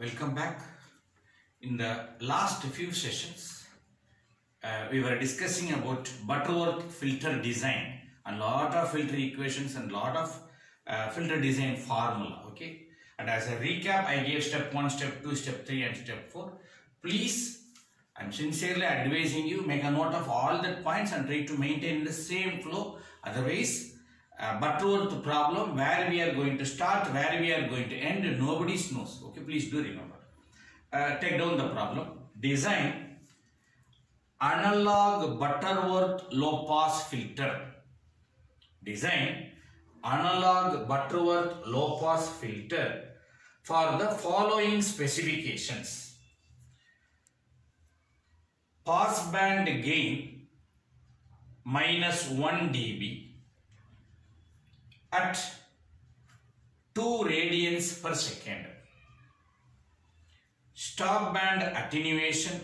Welcome back. In the last few sessions, we were discussing about Butterworth filter design and lot of filter equations and lot of filter design formula. Okay, and as a recap, I gave step 1, step 2, step 3 and step 4. Please, I'm sincerely advising you, make a note of all the points and try to maintain the same flow. Otherwise, Butterworth problem, where we are going to start, where we are going to end, nobody knows. Okay, please do remember. Take down the problem. Design analog Butterworth low pass filter. Design analog Butterworth low pass filter for the following specifications. Pass band gain -1 dB at 2 radians per second. Stop band attenuation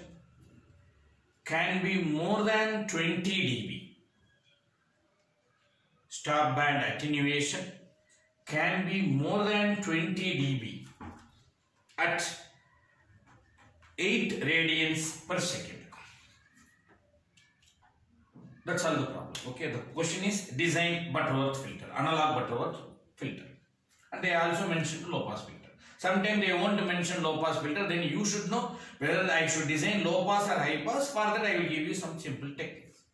can be more than 20 dB. Stop band attenuation can be more than 20 dB at 8 radians per second. That's all the problem. Okay, the question is design Butterworth filter, analog Butterworth filter. And they also mentioned low pass filter. Sometimes they won't mention low pass filter, then you should know whether I should design low pass or high pass. For that I will give you some simple techniques.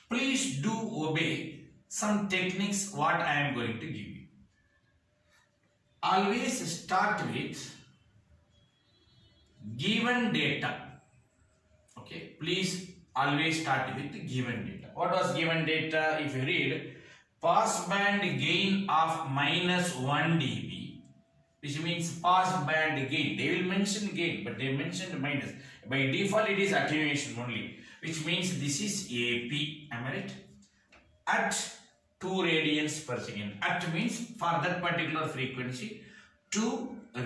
Please do obey some techniques what I am going to give you. Always start with given data. Okay, please always start with given data. What was given data? If you read pass band gain of -1 dB, which means pass band gain. They will mention gain, but they mentioned minus. By default, it is attenuation only, which means this is AP. Am I right? At 2 radians per second. At means for that particular frequency, 2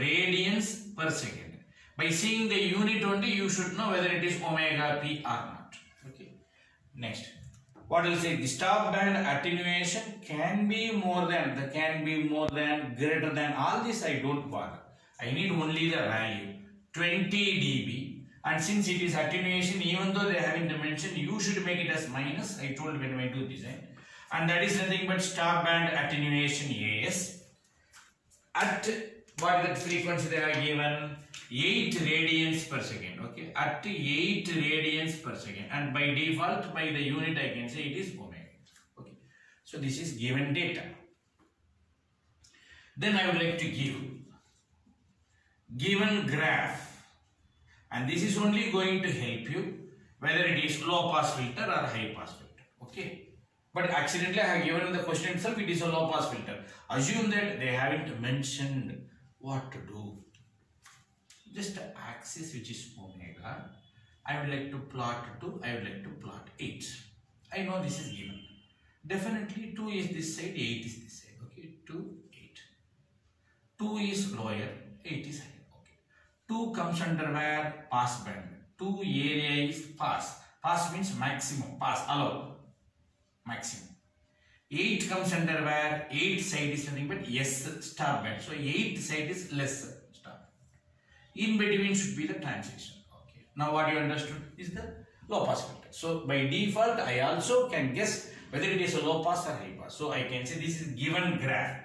radians per second. By seeing the unit only, you should know whether it is omega p or not. Okay. Next, what will say? The stop band attenuation can be more than, greater than. All this I don't bother. I need only the value 20 dB. And since it is attenuation, even though they haven't mentioned, you should make it as minus. I told when I do design, and that is nothing but stop band attenuation AS at what that frequency they are given. 8 radians per second. Okay, at 8 radians per second, and by default, by the unit, I can say it is omega. Okay, so this is given data. Then I would like to give given graph, and this is only going to help you whether it is low pass filter or high pass filter. Okay, but accidentally I have given in the question itself it is a low pass filter. Assume that they haven't mentioned what to do. Just the axis which is omega, I would like to plot 2, I would like to plot 8. I know this is given. Definitely 2 is this side, 8 is this side. Okay, 2, 8. 2 is lower, 8 is higher. Okay. 2 comes under where? Pass band. 2 area is pass. Pass means maximum. Pass, allow. Maximum. 8 comes under where? 8 side is nothing but yes, stop band. So 8 side is less. In between should be the transition. Okay. Now what you understood is the low pass filter. So by default, I also can guess whether it is a low pass or high pass. So I can say this is given graph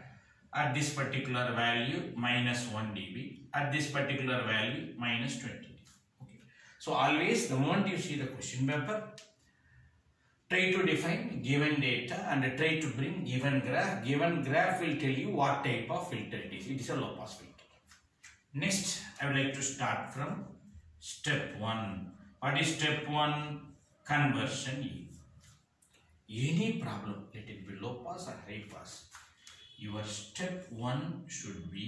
at this particular value -1 dB, at this particular value -20 dB. Okay. So always the moment you see the question paper, try to define given data and try to bring given graph. Given graph will tell you what type of filter it is. It is a low pass filter. Next, I would like to start from step 1. What is step 1? Conversion. Any problem, let it be low pass or high pass, your step 1 should be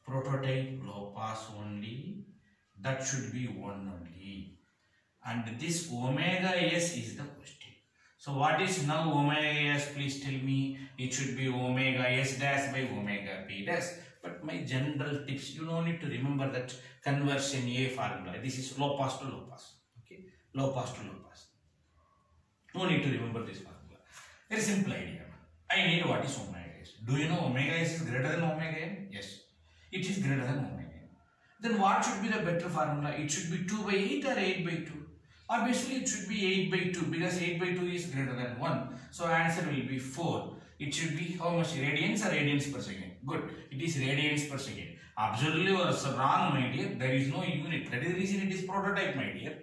prototype low pass only. That should be 1 only. And this omega s is the question. So what is now omega s? Please tell me. It should be omega s dash by omega p dash. But my general tips, you don't need to remember that conversion A formula. This is low pass to low pass. Okay, low pass to low pass. No need to remember this formula. Very simple idea. I need what is omega s. Do you know omega s is greater than omega n? Yes, it is greater than omega n. Then what should be the better formula? It should be 2 by 8 or 8 by 2? Obviously it should be 8 by 2 because 8 by 2 is greater than 1. So answer will be 4. It should be how much? Radians or radians per second? Good. It is radians per second. Absolutely wrong, my dear. There is no unit. That is the reason it is prototype, my dear.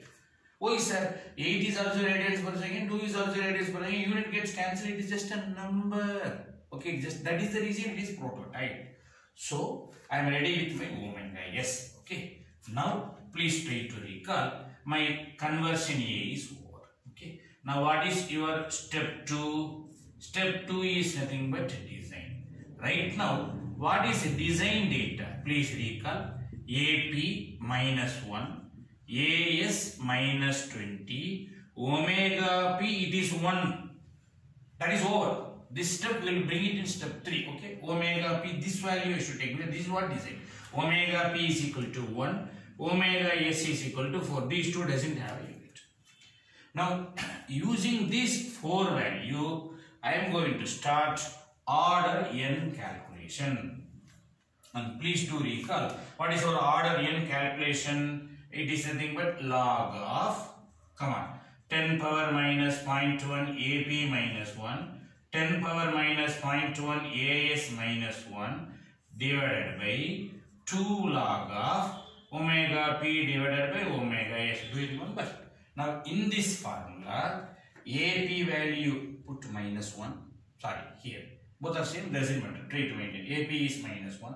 Why, sir? 8 is also radians per second. 2 is also radians per second. Unit gets cancelled. It is just a number. Okay, just that is the reason it is prototype. So I am ready with my omega. Yes. Okay. Now please try to recall. My conversion A is over. Okay. Now what is your step 2? Step 2 is nothing but design. Right now, what is design data? Please recall. AP minus 1, AS minus 20, omega P, it is 1. That is over. This step will bring it in step 3. Okay. Omega P, this value you should take. This is what design. Omega P is equal to 1. Omega S is equal to 4. These two doesn't have a unit. Now, using this 4 value, I am going to start order n calculation. And please do recall, what is our order n calculation? It is nothing but log of, come on, 10 power minus 0.1 AP minus 1, 10 power minus 0.1 AS minus 1 divided by 2 log of omega P divided by omega S. Do you remember? Now in this formula, AP value put minus 1. Sorry, here. Both are same, doesn't matter. Try to maintain. AP is minus 1.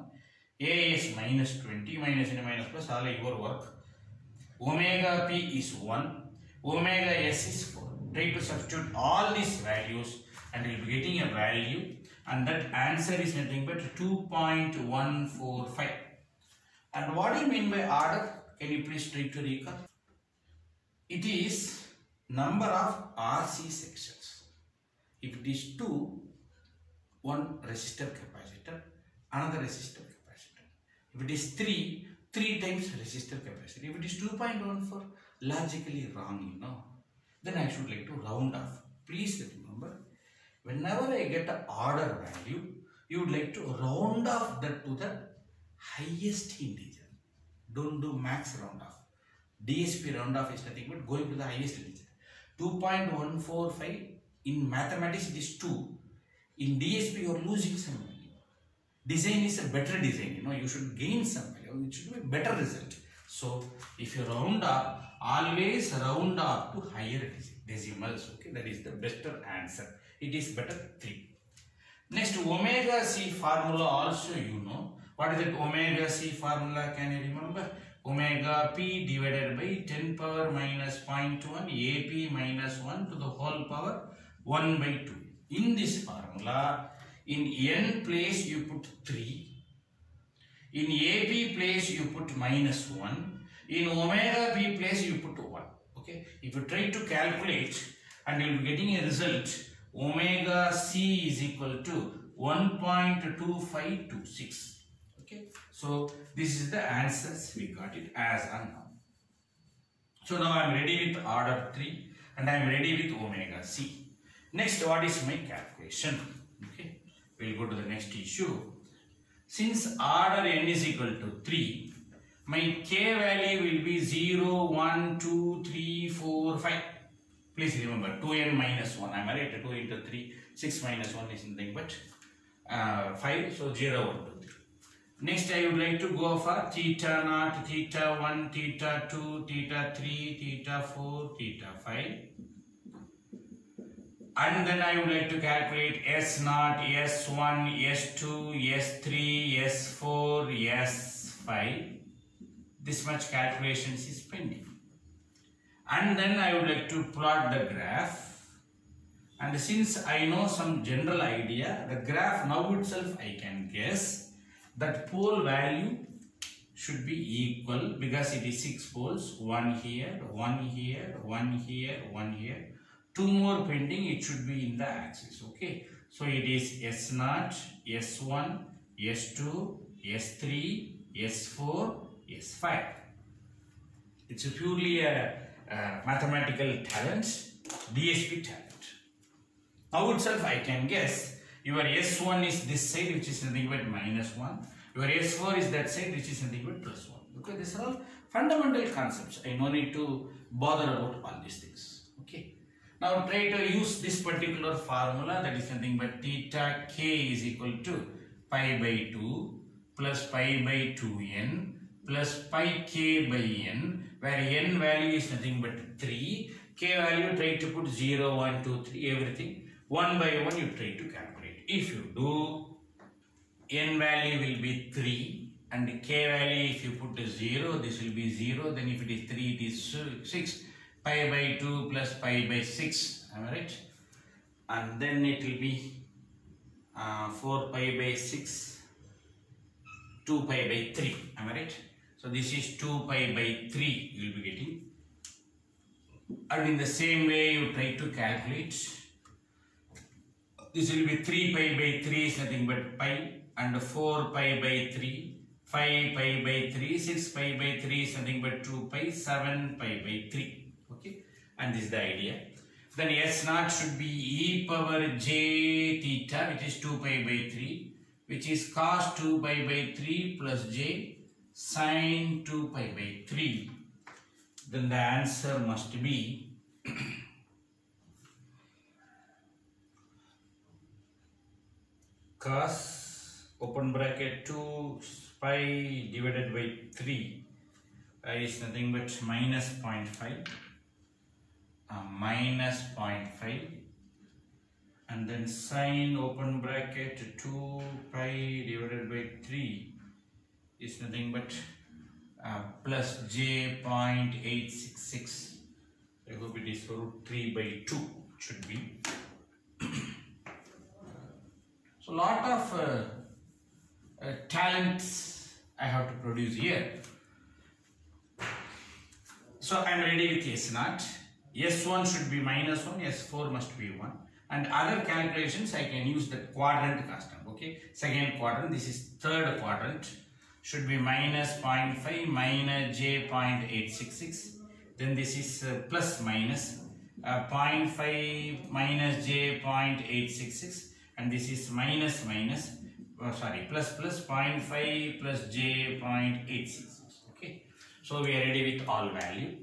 AS minus 20. Minus and minus plus, all your work. Omega P is 1. Omega S is 4. Try to substitute all these values and you will be getting a value. And that answer is nothing but 2.145. And what do you mean by order? Can you please try to recall? It is number of RC sections. If it is 2, one resistor capacitor, another resistor capacitor. If it is 3, 3 times resistor capacitor. If it is 2.14, logically wrong, you know. Then I should like to round off. Please remember, whenever I get an order value, you would like to round off that to the highest integer. Don't do max round off. DSP round off is nothing but going to the highest integer. 2.145 in mathematics it is 2. In DSP you are losing some value. Design is a better design, you know, you should gain some value, it should be a better result. So if you round up, always round up to higher decimals, okay, that is the better answer. It is better 3. Next, omega C formula also you know. What is that omega C formula? Can you remember? Omega P divided by 10 power minus 0.1 AP minus 1 to the whole power 1 by 2. In this formula, in n place you put 3. In AP place you put minus 1. In omega P place you put 1. Okay. If you try to calculate and you will be getting a result, omega C is equal to 1.2526. Okay. So this is the answers we got it as and now. So now I am ready with order 3 and I am ready with omega C. Next, what is my calculation? Okay. We will go to the next issue. Since order n is equal to 3, my k value will be 0, 1, 2, 3, 4, 5. Please remember 2n minus 1. I am right. 2 into 3, 6 minus 1 is nothing but 5. So 0, 1, 2, 3. Next, I would like to go for theta naught, theta 1, theta 2, theta 3, theta 4, theta 5. And then I would like to calculate S0, S1, S2, S3, S4, S5. This much calculations is pending. And then I would like to plot the graph. And since I know some general idea, the graph now itself I can guess that pole value should be equal because it is 6 poles. 1 here, 1 here, 1 here, 1 here. 2 more pending, it should be in the axis. Okay. So it is S0, S1, S2, S3, S4, S5. It's a purely a mathematical talent, DSP talent. Now itself I can guess your S1 is this side, which is nothing but minus 1, Your S4 is that side, which is nothing but plus 1. Okay, these are all fundamental concepts. I no need to bother about all these things. Okay. Now try to use this particular formula, that is nothing but theta k is equal to pi by 2 plus pi by 2n plus pi k by n, where n value is nothing but 3, k value try to put 0, 1, 2, 3, everything. One by one you try to calculate. If you do, n value will be 3 and k value if you put 0, this will be 0. Then if it is 3, it is 6. Pi by 2 plus pi by 6. Am I right? And then it will be 4 pi by 6, 2 pi by 3. Am I right? So this is 2 pi by 3 you will be getting. And in the same way you try to calculate. This will be 3 pi by 3 is nothing but pi, and 4 pi by 3, 5 pi by 3, 6 pi by 3 is nothing but 2 pi, 7 pi by 3. Okay, and this is the idea. Then S naught should be e power j theta, which is 2 pi by 3, which is cos 2 pi by 3 plus j sin 2 pi by 3. Then the answer must be cos open bracket 2 pi divided by 3 is nothing but minus 0.5, minus 0.5, and then sin open bracket 2 pi divided by 3 is nothing but plus j 0.866. I hope it is root 3 by 2 should be. So lot of talents I have to produce here. So I am ready with S naught. S1 should be minus 1, S4 must be 1. And other calculations I can use the quadrant constant. Okay, second quadrant, this is third quadrant, should be minus 0.5 minus j 0.866. Then this is plus minus 0.5 minus j 0.866. And this is minus minus, plus 0.5 plus j 0.866. Okay, so we are ready with all value.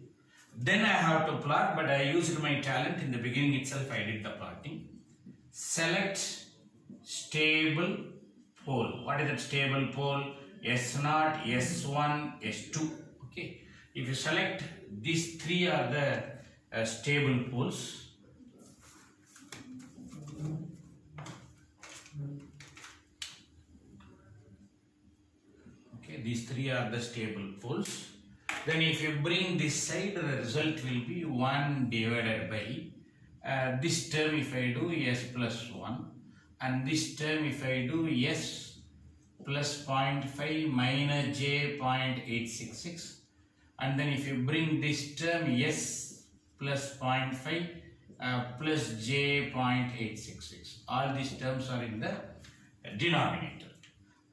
Then I have to plot, but I used my talent in the beginning itself. I did the plotting. Select stable pole. What is that stable pole? S0, S1, S2. Okay, if you select these three are the stable poles. These three are the stable poles. Then if you bring this side, the result will be 1 divided by this term if I do S plus 1, and this term if I do S plus 0.5 minus j 0.866, and then if you bring this term S plus 0.5 plus j 0.866, all these terms are in the denominator.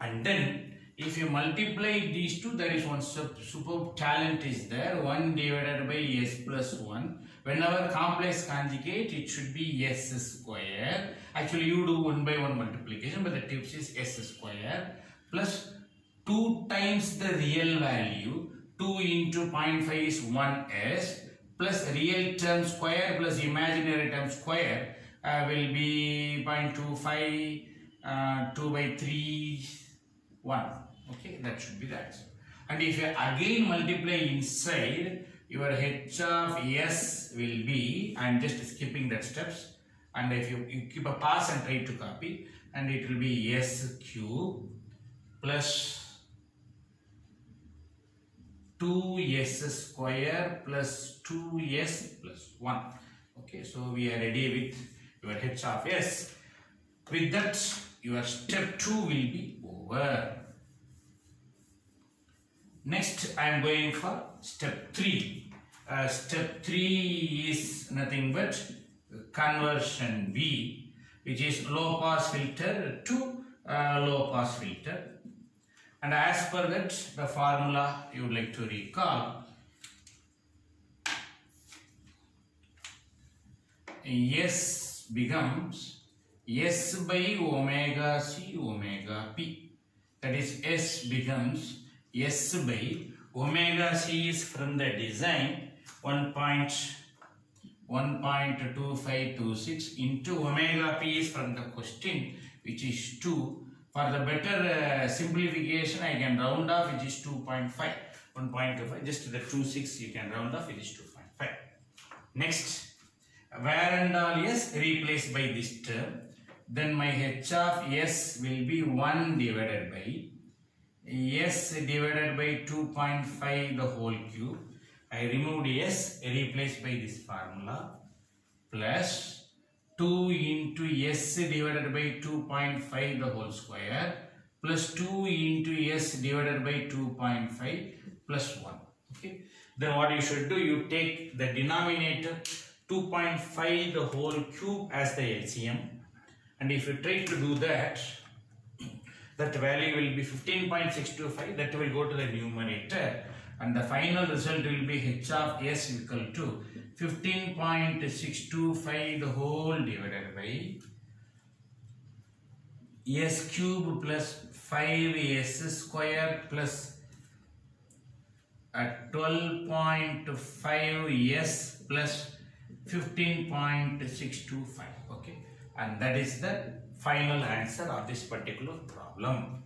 And then if you multiply these two, there is one superb talent is there, 1 divided by S plus 1. Whenever complex conjugate, it should be S square. Actually, you do 1 by 1 multiplication, but the tips is S square plus 2 times the real value. 2 into 0.5 is 1S plus real term square plus imaginary term square will be 0.25, 2 by 3, 1. Okay, that should be the answer. And if you again multiply inside, your h of s will be, I am just skipping that steps, and if you keep a pass and try to copy, and it will be s cube plus 2s square plus 2s plus 1. Okay, so we are ready with your h of s. With that, your step 2 will be over. Next, I am going for step 3. Step 3 is nothing but conversion B, which is low pass filter to low pass filter. And as per that, the formula you would like to recall. S becomes S by omega C omega P. that is S becomes S by omega C is from the design 1.2526 into omega P is from the question, which is 2. For the better simplification, I can round off, which is 2.5. 1.25, just the 2.6 you can round off, it is 2.5. Next, where and all S replaced by this term, then my H of S will be 1 divided by S divided by 2.5 the whole cube. I removed S, replaced by this formula, plus 2 into S divided by 2.5 the whole square, plus 2 into S divided by 2.5 plus 1. Okay. Then what you should do, you take the denominator 2.5 the whole cube as the LCM, and if you try to do that, that value will be 15.625, that will go to the numerator, and the final result will be H of S equal to 15.625 the whole divided by S cube plus 5S square plus 12.5S plus 15.625. Okay, and that is the final answer of this particular problem.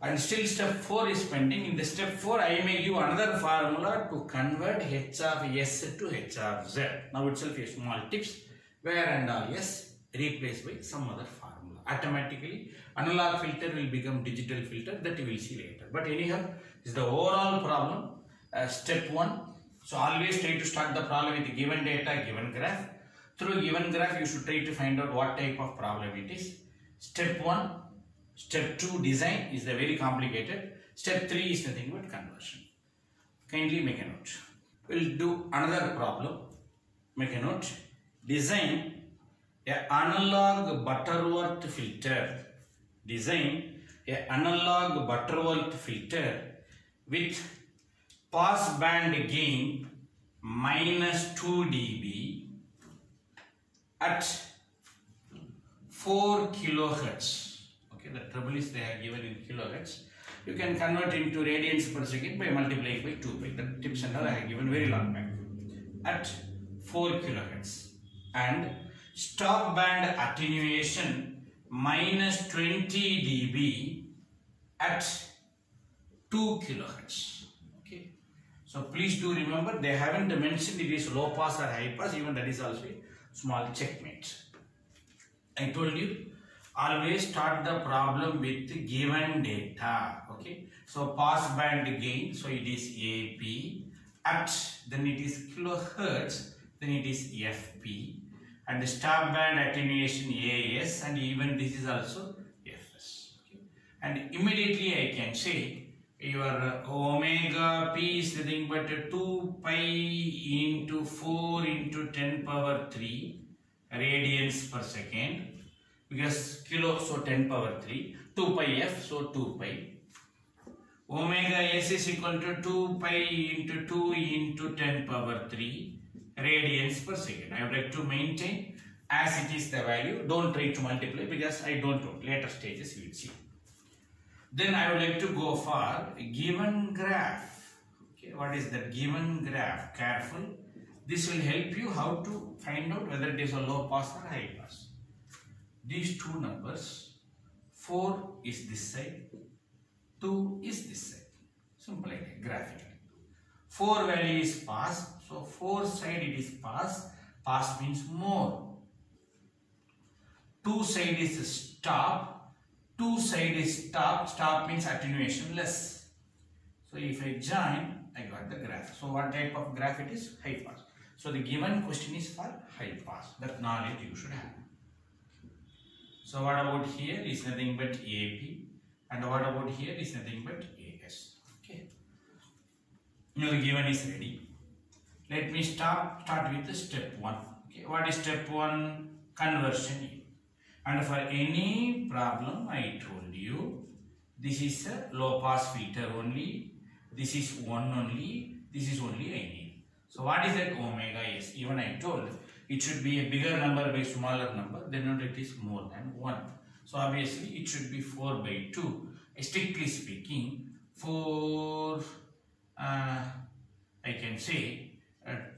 And still step 4 is pending. In the step 4, I may give another formula to convert H of S to H of Z. Now itself a small tips, where and all S replaced by some other formula. Automatically analog filter will become digital filter, that you will see later. But anyhow, this is the overall problem. Step 1. So always try to start the problem with given data, given graph. Through given graph, you should try to find out what type of problem it is. Step 1. Step 2, design is the very complicated. Step 3 is nothing but conversion. Kindly make a note. We'll do another problem. Make a note. Design an analog Butterworth filter. Design an analog Butterworth filter with pass band gain minus 2 dB at 4 kilohertz. The trouble is they are given in kilohertz. You can convert into radians per second by multiplying by 2 pi. The tips and all I have given very long back. At 4 kilohertz. And stop band attenuation minus 20 dB at 2 kilohertz. Okay. So please do remember, they haven't mentioned it is low pass or high pass. Even that is also a small checkmate. I told you, always start the problem with given data. Okay, so pass band gain, so it is AP at, then it is kilohertz, then it is FP, and stop band attenuation AS, and even this is also FS. Okay, and immediately I can say your omega P is nothing but 2 pi into 4 into 10 power 3 radians per second. Because kilo, so 10 power 3, 2 pi f, so 2 pi. Omega s is equal to 2 pi into 2 into 10 power 3 radians per second. I would like to maintain as it is the value. Don't try to multiply because I don't know. Later stages you will see. Then I would like to go for given graph. Okay, what is that given graph? Careful. This will help you how to find out whether it is a low pass or high pass. These two numbers, 4 is this side, 2 is this side. Simple idea, graphically. 4 value is pass, so 4 side it is pass. Pass means more. 2 side is stop, 2 side is stop. Stop means attenuation less. So if I join, I got the graph. So what type of graph it is? High pass. So the given question is for high pass. That knowledge you should have. So what about here is nothing but AP, and what about here is nothing but AS. Okay. Now the given is ready. Let me start with the step 1. Okay. What is step 1? Conversion. And for any problem I told you, this is a low pass filter only. This is 1 only. This is only I need. So what is that omega s? Even I told it should be a bigger number by smaller number, then it is more than 1. So obviously it should be 4 by 2. strictly speaking, for I can say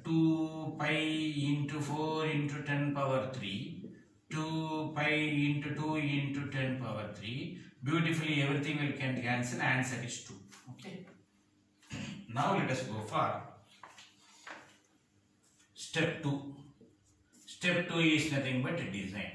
2 pi into 4 into 10 power 3, 2 pi into 2 into 10 power 3. Beautifully, everything will can cancel. Answer is 2. Okay. Now let us go for step 2. Step 2 is nothing but design.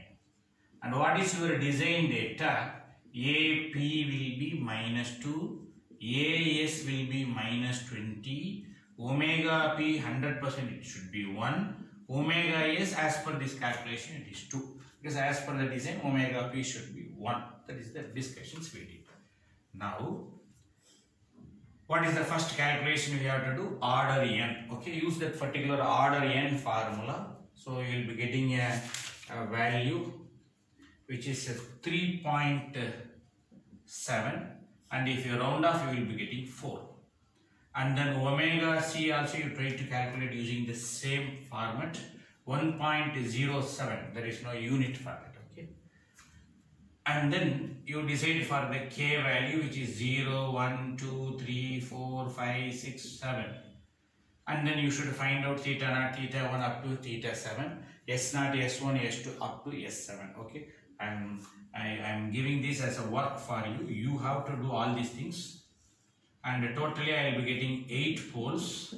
And what is your design data? AP will be minus 2, AS will be minus 20, omega P 100% it should be 1, omega S as per this calculation it is 2. Because as per the design, omega P should be 1. That is the discussions we did. Now, what is the first calculation we have to do? Order n. Okay, use that particular order n formula. So you will be getting a value which is 3.7, and if you round off you will be getting 4. And then omega C also you try to calculate using the same format, 1.07. There is no unit for that. Okay. And then you decide for the K value, which is 0, 1, 2, 3, 4, 5, 6, 7. And then you should find out theta naught, theta 1 up to theta 7, S naught, S1, S2 up to S7. Okay. I am giving this as a work for you. You have to do all these things. And totally I will be getting 8 poles.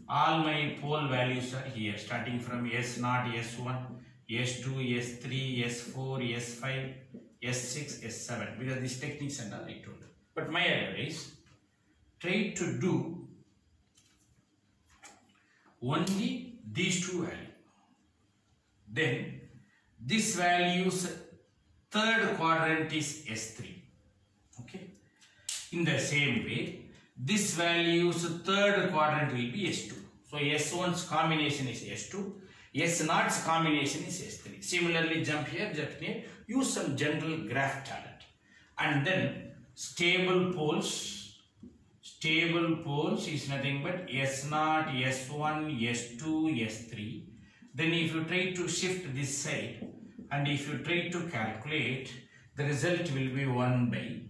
All my pole values are here, starting from S0, S1, S2, S3, S4, S5, S6, S7. Because these techniques and all I told you. But my advice, try to do only these two values. Then this value's third quadrant is S3. Okay. In the same way, this value's third quadrant will be S2. So S1's combination is S2. S0's combination is S3. Similarly, jump here, use some general graph talent. And then stable poles. Stable poles is nothing but S0, S1, S2, S3. Then if you try to shift this side and if you try to calculate, the result will be 1 by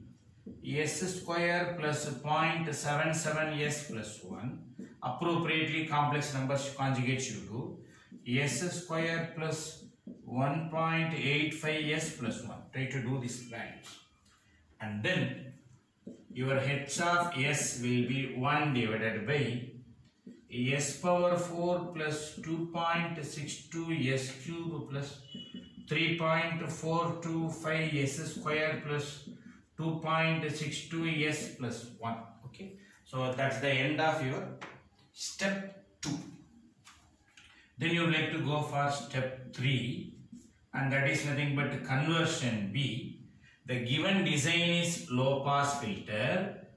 S square plus 0.77 S plus 1. Appropriately complex numbers conjugates you do. S square plus 1.85 S plus 1. Try to do this values. And then your h of S will be 1 divided by S power 4 plus 2.62 S cube plus 3.425 S square plus 2.62 S plus 1. Okay. So that's the end of your step 2. Then you would like to go for step 3, and that is nothing but conversion B. The given design is low pass filter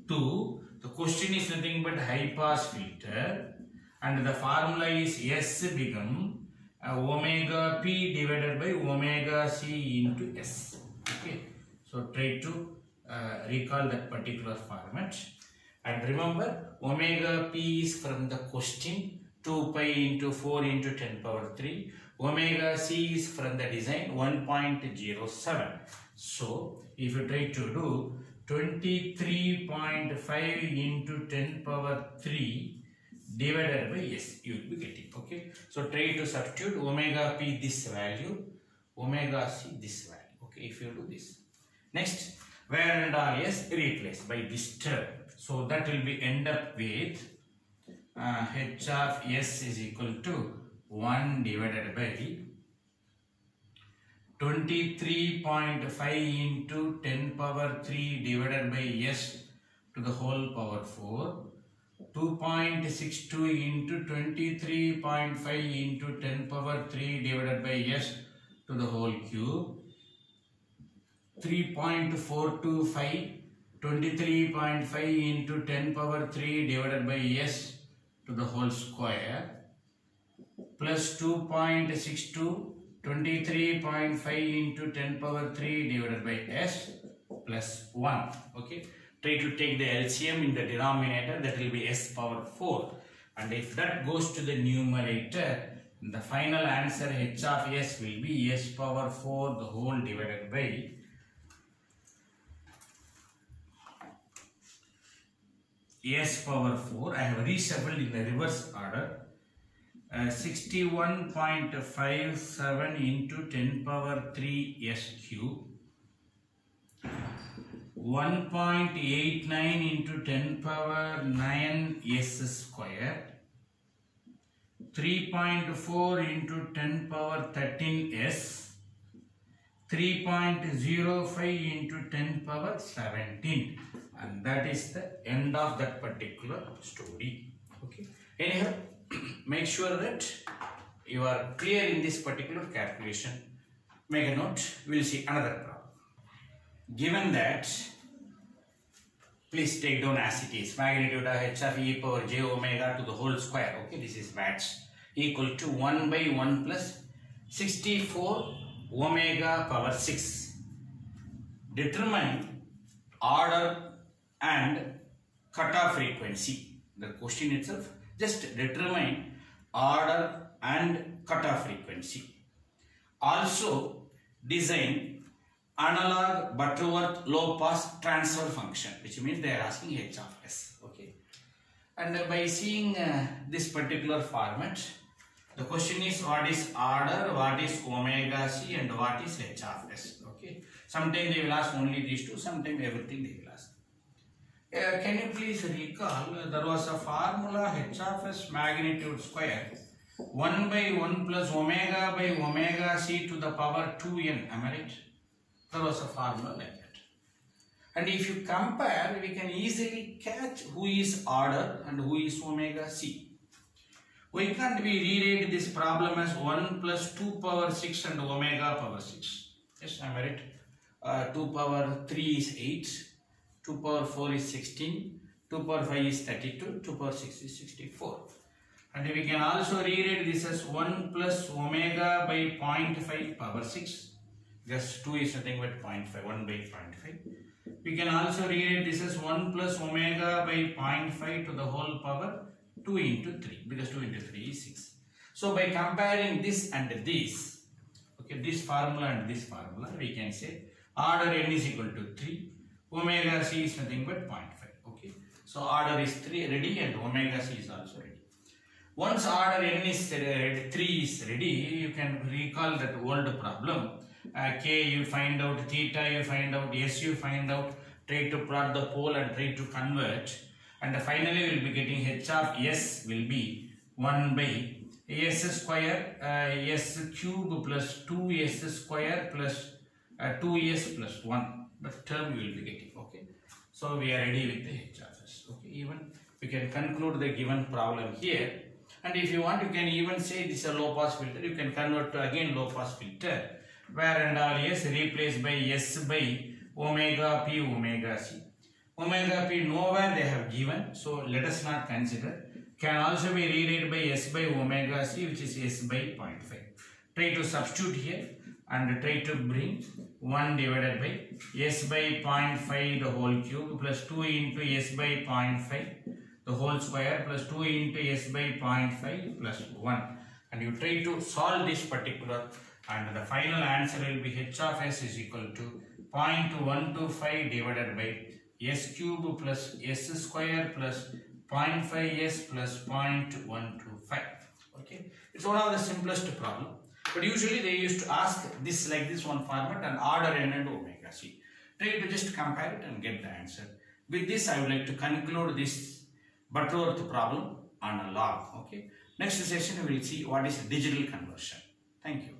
to the question is nothing but high pass filter, and the formula is S become omega P divided by omega C into S. Okay. So try to recall that particular format, and remember omega P is from the question 2 pi into 4 into 10 power 3. Omega C is from the design 1.07. So if you try to do 23.5 into 10 power 3 divided by S, you will be getting. Okay. So try to substitute omega P this value, omega C this value. Okay. If you do this. Next, where and all S replaced by this term. So that will be end up with h of S is equal to 1 divided by 23.5 into 10 power 3 divided by S to the whole power 4. 2.62 into 23.5 into 10 power 3 divided by S to the whole cube. 3.425 23.5 into 10 power 3 divided by S to the whole square plus 2.62 23.5 into 10 power 3 divided by S plus 1. Okay. Try to take the LCM in the denominator, that will be S power 4. And if that goes to the numerator, the final answer h of S will be S power 4 the whole divided by s power 4. I have reshuffled in the reverse order. 61.57 into 10 power 3 s cube. 1.89 into 10 power 9 s square. 3.4 into 10 power 13 s. 3.05 into 10 power 17, and that is the end of that particular story. Okay. Anyhow, make sure that you are clear in this particular calculation. Make a note. We will see another problem. Given that, please take down as it is, magnitude of h of e power j omega to the whole square. Okay, this is watts, equal to 1 by 1 plus 64 omega power 6. Determine order and cutoff frequency. The question itself, just determine order and cutoff frequency. Also design analog Butterworth low pass transfer function, which means they are asking h of s. Okay, and by seeing this particular format, the question is what is order, what is omega c, and what is h of s. Okay. Sometimes they will ask only these two, sometimes everything they will ask. Can you please recall there was a formula h of s magnitude square 1 by 1 plus omega by omega c to the power 2n. Am I right? There was a formula like that. And if you compare, we can easily catch who is order and who is omega c. Why can't we rewrite this problem as 1 plus 2 power 6 and omega power 6? Yes, am I right? 2 power 3 is 8, 2 power 4 is 16, 2 power 5 is 32, 2 power 6 is 64. And we can also rewrite this as 1 plus omega by 0.5 power 6. Just 2 is nothing but 0.5, 1 by 0.5. We can also rewrite this as 1 plus omega by 0.5 to the whole power 2 into 3, because 2 into 3 is 6. So by comparing this and this, okay, this formula and this formula, we can say order n is equal to 3, omega c is nothing but 0.5. Okay, so order is 3 ready and omega c is also ready. Once order n is 3 is ready, you can recall that old problem. K you find out, theta you find out, s you find out, try to plot the pole and try to convert. And finally we will be getting h of s will be 1 by s square s cube plus 2s square plus 2s plus 1. The term we will be getting. Okay, so we are ready with the h of s. Okay, even we can conclude the given problem here. And if you want, you can even say this is a low pass filter. You can convert to again low pass filter, where and all s replaced by s by omega p omega c. Omega p nowhere they have given, so let us not consider. Can also be rewritten by s by omega c, which is s by 0.5. Try to substitute here and try to bring 1 divided by s by 0.5 the whole cube plus 2 into s by 0.5 the whole square plus 2 into s by 0.5 plus 1. And you try to solve this particular, and the final answer will be h of s is equal to 0.125 divided by s cube plus s square plus 0.5s plus 0.125. Okay, it's one of the simplest problem, but usually they used to ask this like this one format and order n and omega c. Try to just compare it and get the answer. With this, I would like to conclude this Butterworth problem on a log. Okay, next session we will see what is digital conversion. Thank you.